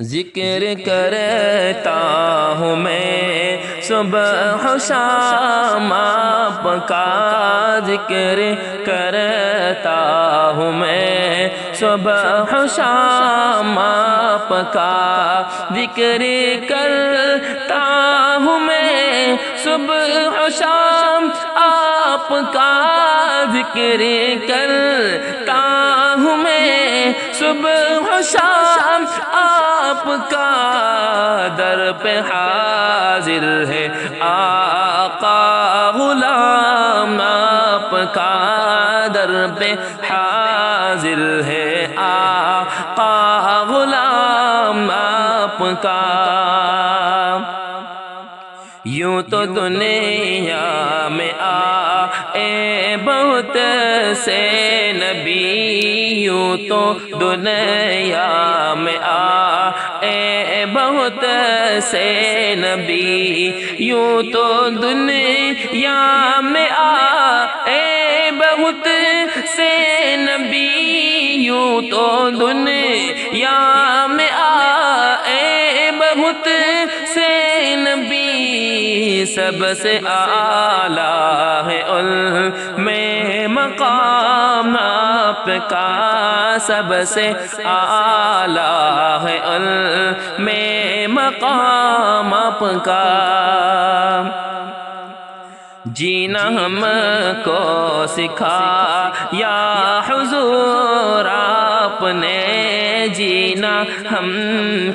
ذکر کرتا ہوں میں صبح و شام آپ کا، ذکر کرتا ہوں میں صبح و شام آپ کا، ذکر کرتا ہوں میں صبح و شام آپ کا، ذکر کرتا ہوں میں صبح و شام آپ کا، در پہ حاضر ہے آقا غلام آپ کا، در پہ حاضر ہے آقا غلام آپ کا۔ یوں تو دنیا میں آئے بہت سے نبی، یوں تو دنیا میں آئے بہت سے نبی، یوں تو دنیا میں آئے بہت سے نبی، یوں تو دنیا میں آئے بہت سے نبی، سب سے اعلیٰ ہے ان میں مقام آپ کا، سب سے اعلیٰ ہے ان میں مقام آپ کا۔ جینا ہم کو سکھایا حضور آپ نے، جینا ہم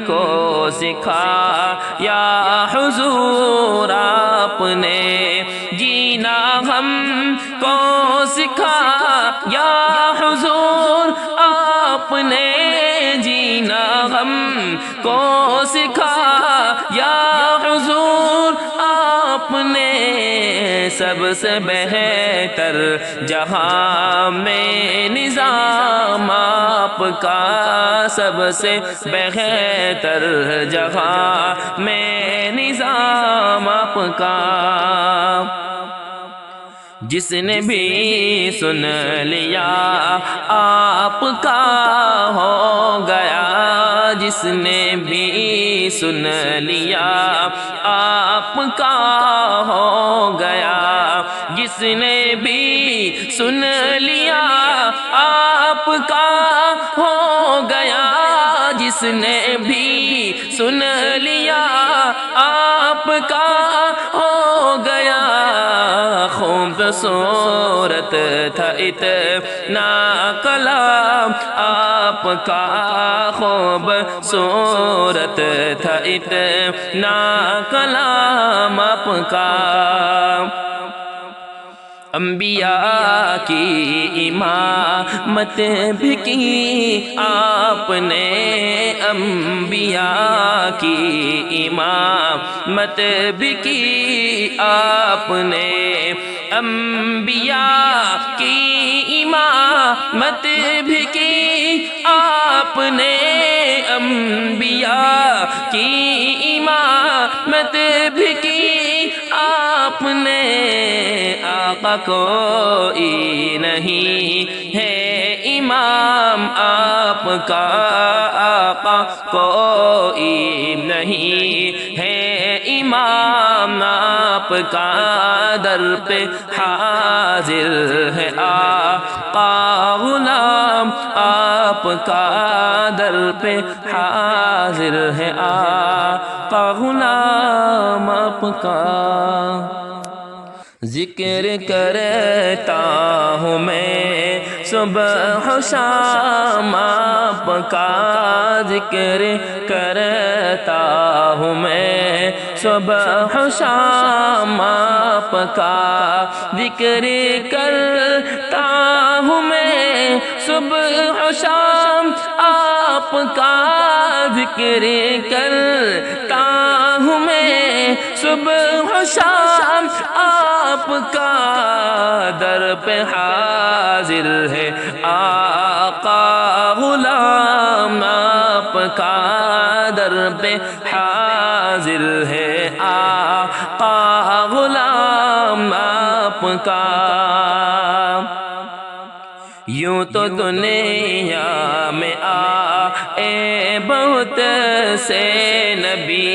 کو سکھایا حضور آپ نے، جینا ہم کو سکھایا حضور آپ نے، جینا ہم کو سکھایا حضور آپ نے، سب سے بہتر جہاں میں نظام آپ کا، سب سے بہتر جہاں میں نظام آپ کا۔ جس نے بھی سن لیا آپ کا ہو گیا، جس نے بھی سن لیا آپ کا ہو گیا، جس نے بھی سن لیا آپ کا ہو گیا، جس نے بھی سن لیا آپ کا ہو گیا، خوبصورت تھا اتنا کلام آپ کا، خوبصورت تھا اتنا کلام آپ کا۔ انبیاء کی امامت بھی کی آپ نے، انبیاء کی امامت بھی کی آپ نے، انبیاء کی امامت بھی کی آپ نے، انبیاء کی امامت بھی کی آپ نے، آقا کوئی نہیں ہے امام آپ کا، آقا کوئی نہیں ہے امام آپ کا، در پہ حاضر ہے آقا غلام آپ کا، در پہ حاضر ہے آقا غلام آپ کا۔ ذکر کرتا ہوں میں صبح و شام آپ کا، ذکر کرتا ہوں میں صبح و شام آپ کا، ذکر کرتا ہوں میں صبح و شام آپ کا، ذکر کرتا ہوں میں صبح و شام آپ کا، در پہ حاضر ہے آقا غلام آپ کا، در پہ حاضر ہے آقا غلام آپ کا۔ یوں یوں تو دنیا میں آئے بہت سے نبی